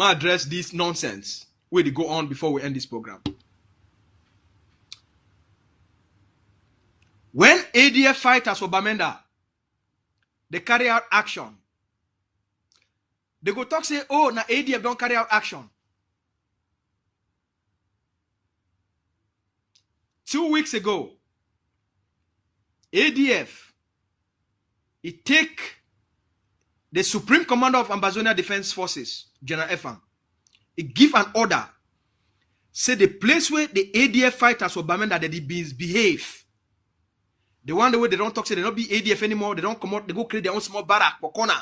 I address this nonsense where they go on before we end this program. When ADF fighters for Bamenda, they carry out action. They go talk say, oh, now ADF don't carry out action. 2 weeks ago, ADF, it take the Supreme Commander of Ambazonia Defense Forces, General Efang, he give an order, say the place where the ADF fighters for Bamenda, that they behave, the one the way they don't talk, say they don't be ADF anymore, they don't come out, they go create their own small barrack for corner,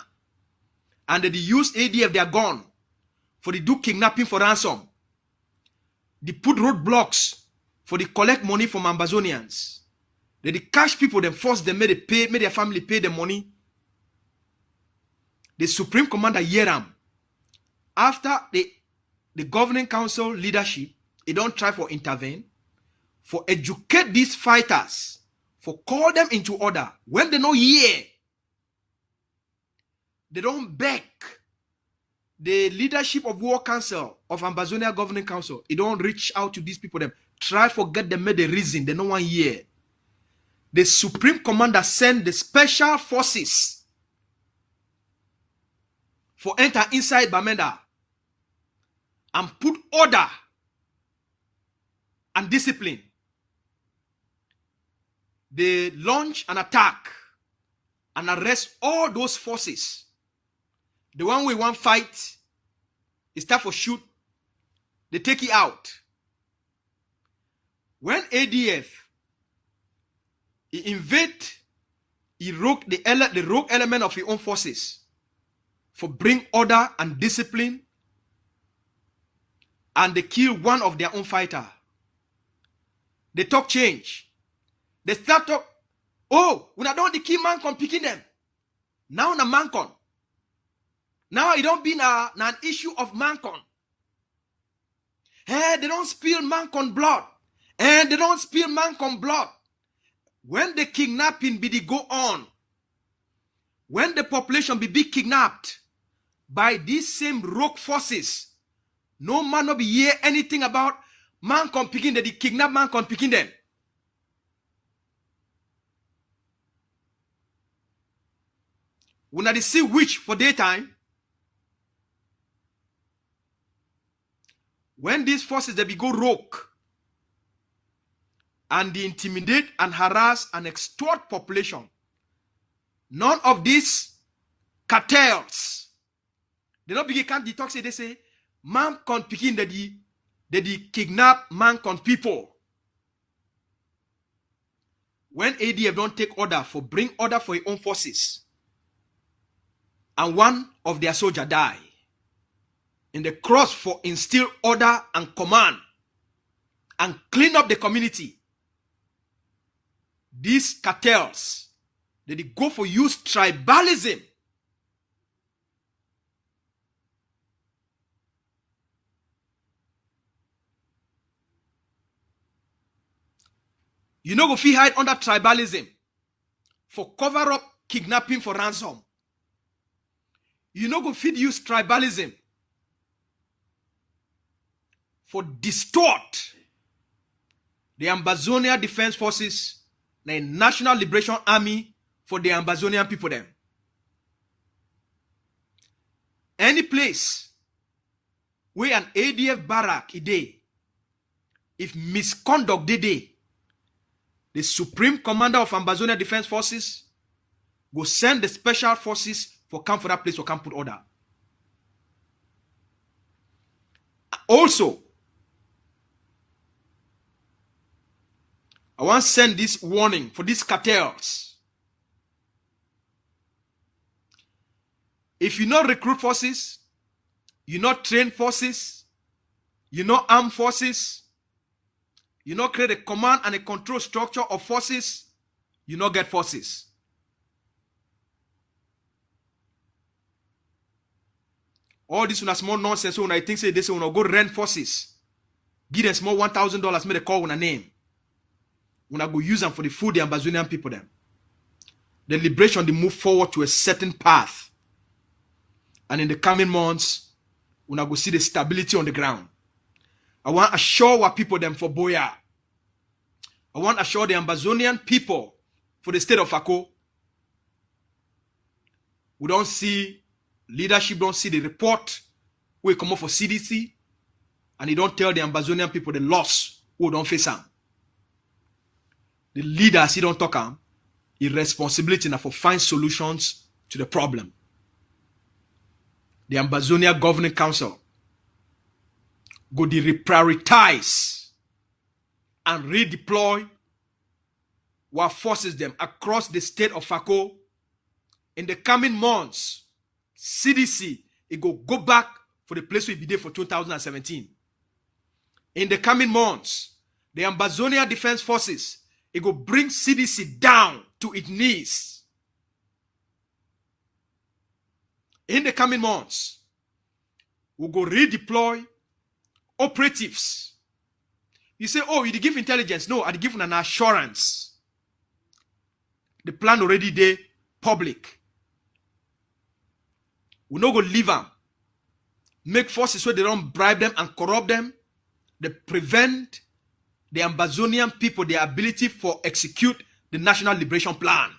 and they use ADF, they are gone, for the do kidnapping for ransom. They put roadblocks for the collect money from Ambazonians. They catch people, then force them, make their family pay the money. The Supreme Commander Yeram, after the governing council leadership, they don't try for intervene, for educate these fighters, for call them into order. When they know hear, they don't beg the leadership of War Council of Ambazonia Governing Council. It don't reach out to these people. Them try for get them made the reason. They no one hear. The Supreme Commander send the special forces for enter inside Bamenda and put order and discipline. They launch an attack and arrest all those forces. The one we want fight, is start for shoot, they take it out. When ADF, he invade, he rogue the rogue element of his own forces for bring order and discipline, and they kill one of their own fighter. They talk change. They start talk, oh, when I don't the key man con picking them. Now na man con. Now it don't be an issue of mancon. Hey, they don't spill mancon blood. And they don't spill mancon blood. When the kidnapping be the go on, when the population be kidnapped by these same rogue forces, no man no be hear anything about mancon picking them, the kidnap mancon picking them. When I see witch for daytime, when these forces they be go rogue and they intimidate and harass and extort population, none of these cartels, they don't begin can't detox it. They say man con picking they kidnap man con people. When ADF don't take order for bring order for your own forces, and one of their soldiers die in the cross for instill order and command and clean up the community, these cartels, they go for use tribalism. You know, go fee hide under tribalism for cover up kidnapping for ransom. You know, go feed use tribalism for distort the Ambazonia Defense Forces, the National Liberation Army for the Ambazonian people them. Any place where an ADF barrack is there, if misconduct they, the Supreme Commander of Ambazonia Defense Forces will send the special forces for come for that place or come put order. Also, I want to send this warning for these cartels. If you not recruit forces, you not train forces, you not arm forces, you not create a command and a control structure of forces, you not get forces. All this one is small nonsense. So when I think say this, when I go rent forces, give them small $1,000, make a call with a name. When I go use them for the food the Ambazonian people them. The liberation, they move forward to a certain path. And in the coming months, Una go see the stability on the ground. I want to assure our people them for Boya. I want to assure the Ambazonian people for the state of Ako. We don't see, leadership don't see the report we come up for CDC, and he don't tell the Ambazonian people the loss who don't face them. The leaders, he don't talk them. His responsibility now for find solutions to the problem. The Ambazonia Governing Council go to reprioritize and redeploy what forces them across the state of Ako. In the coming months, CDC, it go back for the place we be there for 2017. In the coming months, the Ambazonia Defense Forces, it go bring CDC down to its knees. In the coming months, we go redeploy operatives. You say, oh, you give intelligence. No, I give an assurance. The plan already there, public. We no go leave them. Make forces where they don't bribe them and corrupt them. They prevent the Ambazonian people their ability for execute the National Liberation Plan.